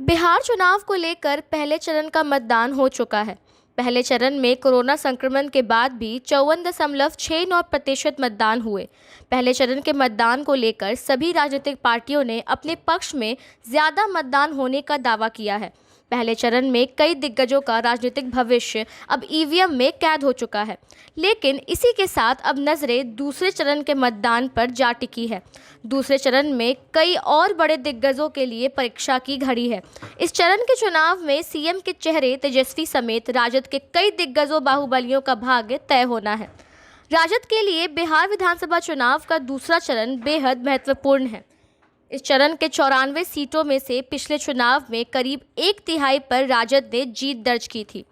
बिहार चुनाव को लेकर पहले चरण का मतदान हो चुका है। पहले चरण में कोरोना संक्रमण के बाद भी 54.69% मतदान हुए। पहले चरण के मतदान को लेकर सभी राजनीतिक पार्टियों ने अपने पक्ष में ज्यादा मतदान होने का दावा किया है। पहले चरण में कई दिग्गजों का राजनीतिक भविष्य अब ईवीएम में कैद हो चुका है, लेकिन इसी के साथ अब नजरें दूसरे चरण के मतदान पर जा टिकी है। दूसरे चरण में कई और बड़े दिग्गजों के लिए परीक्षा की घड़ी है। इस चरण के चुनाव में सीएम के चेहरे तेजस्वी समेत राजद के कई दिग्गजों बाहुबलियों का भाग्य तय होना है। राजद के लिए बिहार विधानसभा चुनाव का दूसरा चरण बेहद महत्वपूर्ण है। इस चरण के 94 सीटों में से पिछले चुनाव में करीब 1/3 पर राजद ने जीत दर्ज की थी।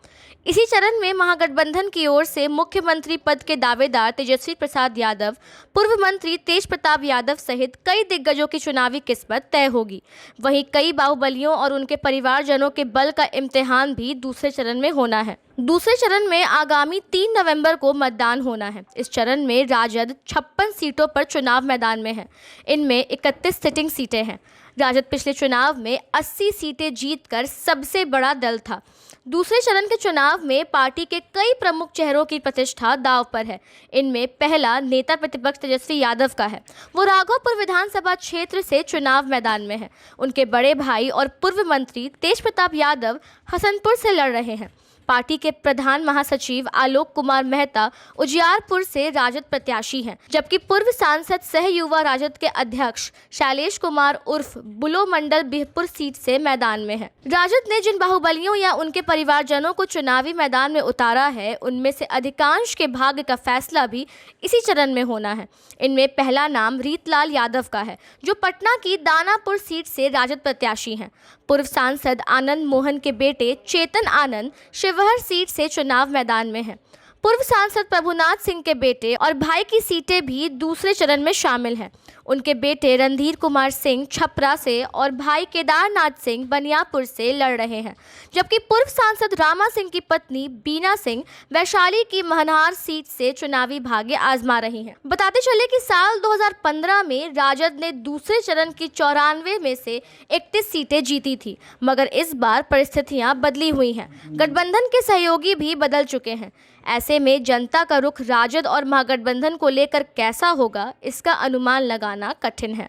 इसी चरण में महागठबंधन की ओर से मुख्यमंत्री पद के दावेदार तेजस्वी प्रसाद यादव, पूर्व मंत्री तेज प्रताप यादव सहित कई दिग्गजों की चुनावी किस्मत तय होगी। वहीं कई बाहुबलियों और उनके परिवारजनों के बल का इम्तिहान भी दूसरे चरण में होना है। दूसरे चरण में आगामी 3 नवंबर को मतदान होना है। इस चरण में राजद 56 सीटों पर चुनाव मैदान में है। इनमें 31 सिटिंग सीटें हैं। राजद पिछले चुनाव में 80 सीटें जीतकर सबसे बड़ा दल था। दूसरे चरण के चुनाव में पार्टी के कई प्रमुख चेहरों की प्रतिष्ठा दांव पर है। इनमें पहला नेता प्रतिपक्ष तेजस्वी यादव का है। वो राघोपुर विधानसभा क्षेत्र से चुनाव मैदान में है। उनके बड़े भाई और पूर्व मंत्री तेज प्रताप यादव हसनपुर से लड़ रहे हैं। पार्टी के प्रधान महासचिव आलोक कुमार मेहता उजियारपुर से राजद प्रत्याशी हैं, जबकि पूर्व सांसद सह युवा राजद के अध्यक्ष शैलेश कुमार उर्फ बुलो मंडल बिहपुर सीट से मैदान में हैं। राजद ने जिन बाहुबलियों या उनके परिवारजनों को चुनावी मैदान में उतारा है, उनमें से अधिकांश के भाग्य का फैसला भी इसी चरण में होना है। इनमें पहला नाम रीतलाल यादव का है, जो पटना की दानापुर सीट से राजद प्रत्याशी हैं। पूर्व सांसद आनंद मोहन के बेटे चेतन आनंद शिवहर सीट से चुनाव मैदान में हैं। पूर्व सांसद प्रभुनाथ सिंह के बेटे और भाई की सीटें भी दूसरे चरण में शामिल हैं। उनके बेटे रणधीर कुमार सिंह छपरा से और भाई केदारनाथ सिंह बनियापुर से लड़ रहे हैं, जबकि पूर्व सांसद रामा सिंह की पत्नी बीना सिंह वैशाली की महनार सीट से चुनावी भाग्य आजमा रही हैं। बताते चले कि साल 2015 में राजद ने दूसरे चरण की 94 में से 31 सीटें जीती थी, मगर इस बार परिस्थितियां बदली हुई हैं। गठबंधन के सहयोगी भी बदल चुके हैं। ऐसे में जनता का रुख राजद और महागठबंधन को लेकर कैसा होगा, इसका अनुमान लगाना कठिन है।